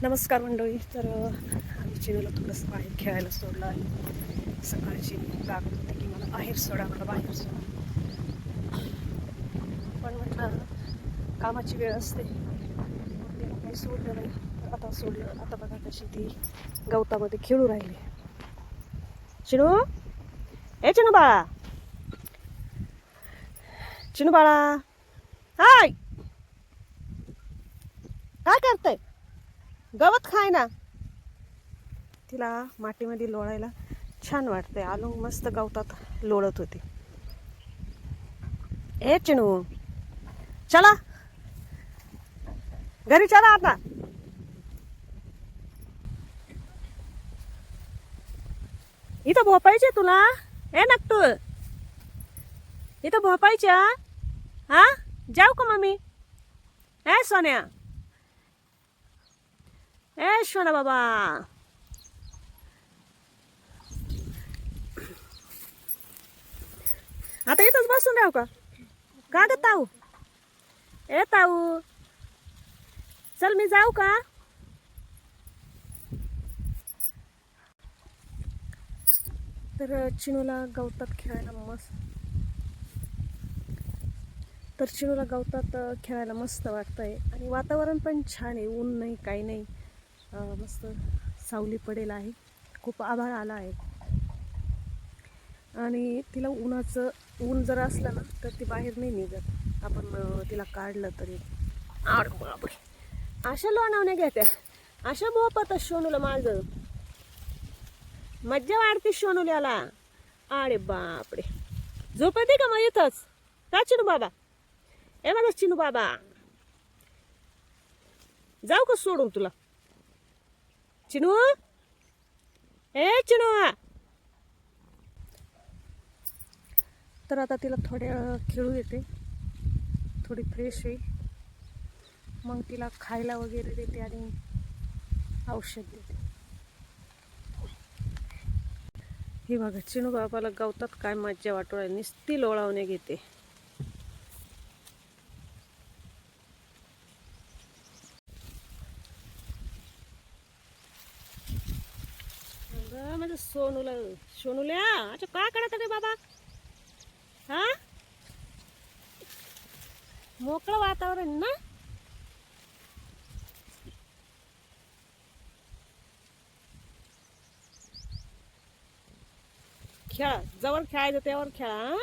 नमस्कार मंडळी. तर आम्ही चिनूला थोडंसं बाहेर खेळायला सोडलं आहे. सकाळची लागत होती की मला बाहेर सोडा, मला बाहेर सोडा, पण म्हटलं कामाची वेळ असते, तिला काही सोडलं नाही. तर आता सोडलं. आता बघा कशी ती गवतामध्ये खेळू राहिली. चिनू, ए चिनू बाळा, चिनू बाळा, हाय, काय करताय? गवत खाय ना. तिला मातीमध्ये लोळायला छान वाटते. आलो मस्त गवतात लोळत होती. ए चिनू, चला घरी, चला आता. इथं भोपायचे तुला? ए नक्तू, इथं भोपायच्या? हा, जाऊ का मम्मी? ए सोन्या, ए सोना बाबा, आता इथंच बसून राहू का? का ग ताऊ? ए ताऊ, चल मी जाऊ का? तर चिनूला गवतात खेळायला खेळायला मस्त वाटतंय. आणि वातावरण पण छान आहे. ऊन नाही, काही नाही. मस्त सावली पडेल आहे. खूप आभाळ आला आहे. आणि तिला ऊन जर असलं ना तर ती बाहेर नाही निघत. आपण तिला काढलं तरी बापरे, अशा लोणावण्या घेत्या, अशा भोपत शोनूला माझं मज्जा वाढते शोनूल्याला. अरे बापरे, झोपते का मग इथंच? का चिनू बाबा? ए माझा चिनू बाबा, जाऊ का सोडून तुला? चिनू, ए चिनू. तर आता तिला थोड्या खेळू येते, थोडी फ्रेश होईल, मग तिला खायला वगैरे देते आणि औषध देते. ही बघा चिनू बाबाला गवतात काय मज्जा वाटू राहिली. नुसती लोळावणे घेते. माझं सोनूल्या अच्छा का करत रे बाबा? हा, मोकळं वातावरण ना. खेळा, जवळ खेळायचं त्यावर खेळा.